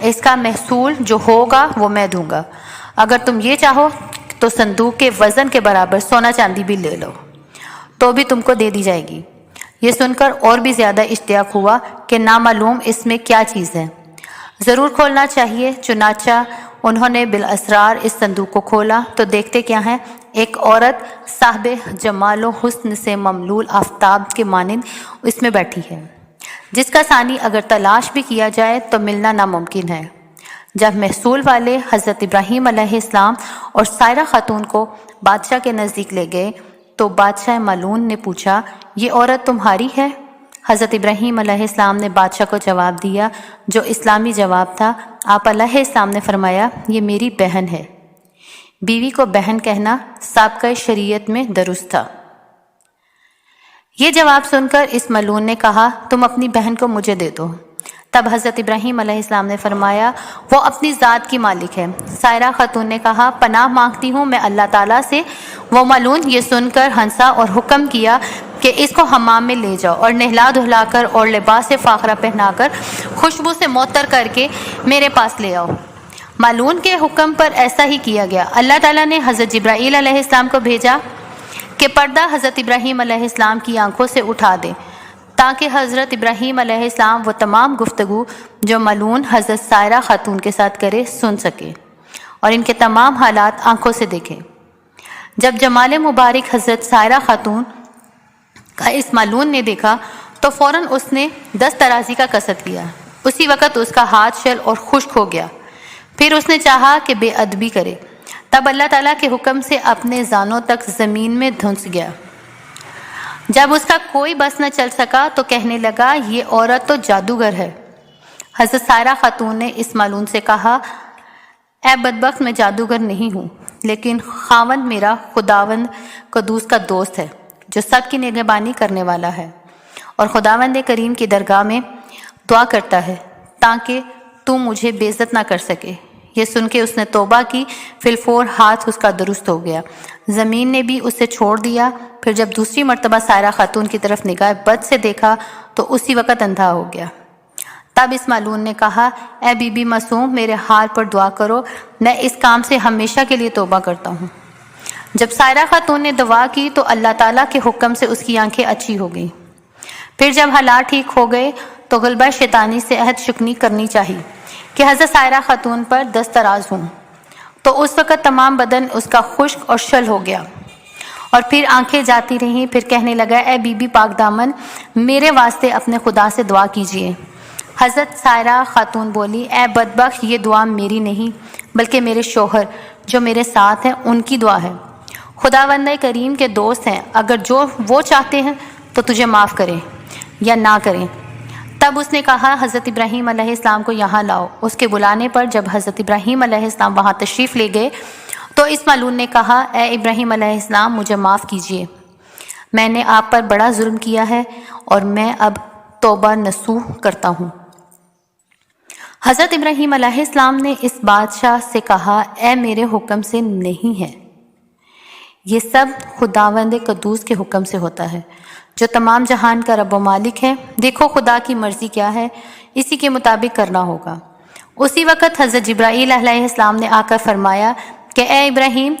اس کا محصول جو ہوگا وہ میں دوں گا. اگر تم یہ چاہو تو صندوق کے وزن کے برابر سونا چاندی بھی لے لو تو بھی تم کو دے دی جائے گی. یہ سن کر اور بھی زیادہ اشتیاق ہوا کہ نامعلوم اس میں کیا چیز ہے، ضرور کھولنا چاہیے. چنانچہ انہوں نے بالاسرار اس صندوق کو کھولا تو دیکھتے کیا ہیں، ایک عورت صاحب جمال و حسن سے مملول آفتاب کے مانند اس میں بیٹھی ہے، جس کا ثانی اگر تلاش بھی کیا جائے تو ملنا ناممکن ہے. جب محصول والے حضرت ابراہیم علیہ السلام اور سائرہ خاتون کو بادشاہ کے نزدیک لے گئے تو بادشاہ ملعون نے پوچھا، یہ عورت تمہاری ہے؟ حضرت ابراہیم علیہ السلام نے بادشاہ کو جواب دیا جو اسلامی جواب تھا. آپ علیہ السلام نے فرمایا، یہ میری بہن ہے. بیوی کو بہن کہنا سابقہ شریعت میں درست تھا. یہ جواب سن کر اس ملعون نے کہا، تم اپنی بہن کو مجھے دے دو. تب حضرت ابراہیم علیہ السلام نے فرمایا، وہ اپنی ذات کی مالک ہے. سائرہ خاتون نے کہا، پناہ مانگتی ہوں میں اللہ تعالیٰ سے. وہ ملعون یہ سن کر ہنسا اور حکم کیا کہ اس کو حمام میں لے جاؤ اور نہلا دھلا کر اور لباس فاخرہ پہنا کر خوشبو سے معطر کر کے میرے پاس لے آؤ. ملعون کے حکم پر ایسا ہی کیا گیا. اللہ تعالیٰ نے حضرت جبرائیل علیہ السلام کو بھیجا کہ پردہ حضرت ابراہیم علیہ السلام کی آنکھوں سے اٹھا دے تاکہ حضرت ابراہیم علیہ السلام وہ تمام گفتگو جو ملعون حضرت سائرہ خاتون کے ساتھ کرے سن سکے اور ان کے تمام حالات آنکھوں سے دیکھے. جب جمال مبارک حضرت سائرہ خاتون کا اس ملعون نے دیکھا تو فوراً اس نے 10 ترازی کا قصد کیا. اسی وقت اس کا ہاتھ شل اور خشک ہو گیا. پھر اس نے چاہا کہ بے ادبی کرے. تب اللہ تعالیٰ کے حکم سے اپنے زانوں تک زمین میں دھنس گیا. جب اس کا کوئی بس نہ چل سکا تو کہنے لگا، یہ عورت تو جادوگر ہے. حضرت سائرہ خاتون نے اس ملعون سے کہا، اے بدبخت، میں جادوگر نہیں ہوں، لیکن خاوند میرا خداوند قدوس کا دوست ہے جو سب کی نگہبانی کرنے والا ہے اور خداوند کریم کی درگاہ میں دعا کرتا ہے تاکہ تو مجھے بے عزت نہ کر سکے. یہ سن کے اس نے توبہ کی. فی الفور ہاتھ اس کا درست ہو گیا. زمین نے بھی اسے چھوڑ دیا. پھر جب دوسری مرتبہ سائرہ خاتون کی طرف نگاہ بد سے دیکھا تو اسی وقت اندھا ہو گیا. تب اس ملعون نے کہا، اے بی بی معصوم، میرے حال پر دعا کرو، میں اس کام سے ہمیشہ کے لیے توبہ کرتا ہوں. جب سائرہ خاتون نے دعا کی تو اللہ تعالیٰ کے حکم سے اس کی آنکھیں اچھی ہو گئیں. پھر جب حالات ٹھیک ہو گئے تو غلبہ شیطانی سے عہد شکنی کرنی چاہیے کہ حضرت سائرہ خاتون پر 10 تراز ہوں. تو اس وقت تمام بدن اس کا خشک اور شل ہو گیا اور پھر آنکھیں جاتی رہیں. پھر کہنے لگا، اے بی بی پاک دامن، میرے واسطے اپنے خدا سے دعا کیجیے. حضرت سائرہ خاتون بولی، اے بدبخت، یہ دعا میری نہیں بلکہ میرے شوہر جو میرے ساتھ ہیں ان کی دعا ہے. خداوند کریم کے دوست ہیں، اگر جو وہ چاہتے ہیں تو تجھے معاف کریں یا نہ کریں. تب اس نے کہا، حضرت ابراہیم علیہ السلام کو یہاں لاؤ. اس کے بلانے پر جب حضرت ابراہیم علیہ السلام وہاں تشریف لے گئے تو اس ملعون نے کہا، اے ابراہیم علیہ السلام، مجھے معاف کیجیے. میں نے آپ پر بڑا ظلم کیا ہے اور میں اب توبہ نصوح کرتا ہوں. حضرت ابراہیم علیہ السلام نے اس بادشاہ سے کہا، اے میرے حکم سے نہیں ہے، یہ سب خداوند قدوس کے حکم سے ہوتا ہے جو تمام جہان کا رب و مالک ہے. دیکھو خدا کی مرضی کیا ہے، اسی کے مطابق کرنا ہوگا. اسی وقت حضرت جبرائیل علیہ السلام نے آ کر فرمایا کہ اے ابراہیم،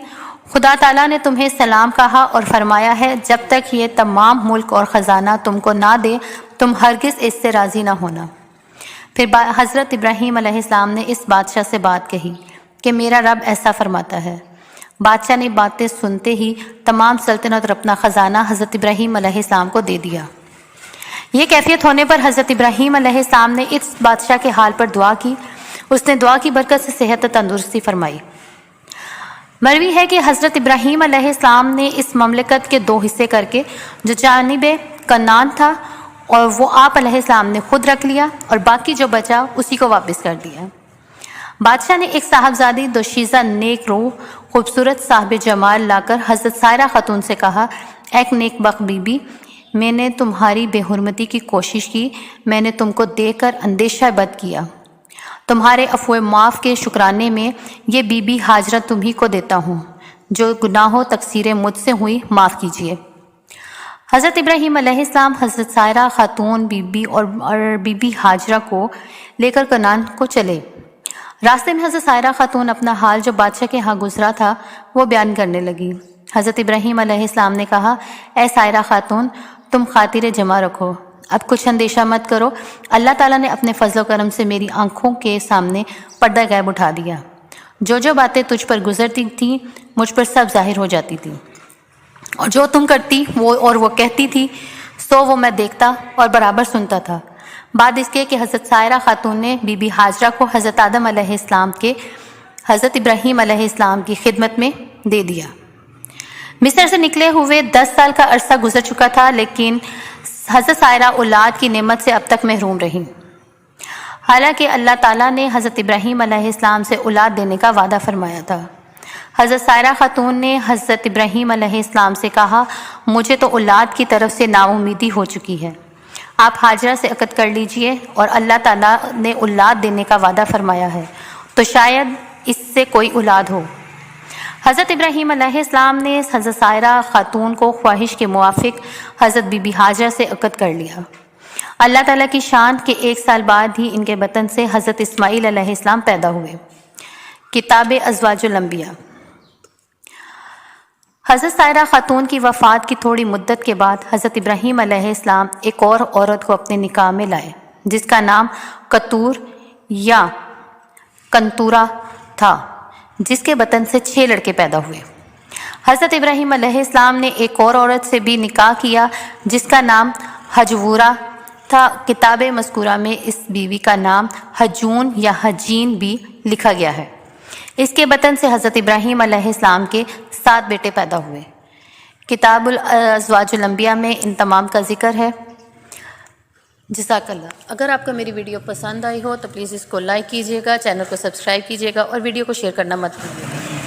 خدا تعالیٰ نے تمہیں سلام کہا اور فرمایا ہے جب تک یہ تمام ملک اور خزانہ تم کو نہ دے تم ہرگز اس سے راضی نہ ہونا. پھر حضرت ابراہیم علیہ السلام نے اس بادشاہ سے بات کہی کہ میرا رب ایسا فرماتا ہے. بادشاہ نے باتیں سنتے ہی تمام سلطنت اور اپنا خزانہ حضرت ابراہیم علیہ السلام کو دے دیا. یہ کیفیت ہونے پر حضرت ابراہیم علیہ السلام نے اس بادشاہ کے حال پر دعا کی. اس نے دعا کی برکت سے صحت و تندرستی فرمائی. مروی ہے کہ حضرت ابراہیم علیہ السلام نے اس مملکت کے 2 حصے کر کے جو جانب کنعان تھا اور وہ آپ علیہ السلام نے خود رکھ لیا اور باقی جو بچا اسی کو واپس کر دیا. بادشاہ نے ایک صاحبزادی دوشیزہ نیک روح خوبصورت صاحب جمال لا کر حضرت سائرہ خاتون سے کہا، ایک نیک بخت بی بی، میں نے تمہاری بے حرمتی کی کوشش کی، میں نے تم کو دیکھ کر اندیشہ بد کیا. تمہارے عفو معاف کے شکرانے میں یہ بی بی ہاجرہ تمہیں کو دیتا ہوں. جو گناہوں تقصیریں مجھ سے ہوئی معاف کیجیے. حضرت ابراہیم علیہ السلام حضرت سائرہ خاتون بی بی اور بی بی ہاجرہ کو لے کر کنعان کو چلے. راستے میں حضرت سائرہ خاتون اپنا حال جو بادشاہ کے ہاں گزرا تھا وہ بیان کرنے لگی۔ حضرت ابراہیم علیہ السلام نے کہا، اے سائرہ خاتون، تم خاطر جمع رکھو، اب کچھ اندیشہ مت کرو، اللہ تعالیٰ نے اپنے فضل و کرم سے میری آنکھوں کے سامنے پردہ غیب اٹھا دیا۔ جو باتیں تجھ پر گزرتی تھیں مجھ پر سب ظاہر ہو جاتی تھیں، اور جو تم کرتی وہ کہتی تھی سو وہ میں دیکھتا اور برابر سنتا تھا۔ بعد اس کے کہ حضرت سائرہ خاتون نے بی بی ہاجرہ کو حضرت آدم علیہ السلام کے حضرت ابراہیم علیہ السلام کی خدمت میں دے دیا۔ مصر سے نکلے ہوئے 10 سال کا عرصہ گزر چکا تھا، لیکن حضرت سائرہ اولاد کی نعمت سے اب تک محروم رہیں، حالانکہ اللہ تعالیٰ نے حضرت ابراہیم علیہ السلام سے اولاد دینے کا وعدہ فرمایا تھا۔ حضرت سائرہ خاتون نے حضرت ابراہیم علیہ السلام سے کہا، مجھے تو اولاد کی طرف سے نا امیدی ہو چکی ہے، آپ ہاجرہ سے عقد کر لیجئے، اور اللہ تعالیٰ نے اولاد دینے کا وعدہ فرمایا ہے تو شاید اس سے کوئی اولاد ہو۔ حضرت ابراہیم علیہ السلام نے حضرت سائرہ خاتون کو خواہش کے موافق حضرت بی بی ہاجرہ سے عقد کر لیا۔ اللہ تعالیٰ کی شان کہ 1 سال بعد ہی ان کے بطن سے حضرت اسماعیل علیہ السلام پیدا ہوئے۔ کتاب ازواج الانبیاء۔ حضرت سائرہ خاتون کی وفات کی تھوڑی مدت کے بعد حضرت ابراہیم علیہ السلام ایک اور عورت کو اپنے نکاح میں لائے، جس کا نام کتور یا کنتورا تھا، جس کے بطن سے 6 لڑکے پیدا ہوئے۔ حضرت ابراہیم علیہ السلام نے ایک اور عورت سے بھی نکاح کیا جس کا نام حجورہ تھا۔ کتاب مذکورہ میں اس بیوی کا نام حجون یا حجین بھی لکھا گیا ہے۔ اس کے بطن سے حضرت ابراہیم علیہ السلام کے 7 بیٹے پیدا ہوئے۔ کتاب ازواج الانبیاء میں ان تمام کا ذکر ہے۔ جزاک اللہ۔ اگر آپ کو میری ویڈیو پسند آئی ہو تو پلیز اس کو لائک کیجیے گا، چینل کو سبسکرائب کیجیے گا اور ویڈیو کو شیئر کرنا مت بھولیے گا۔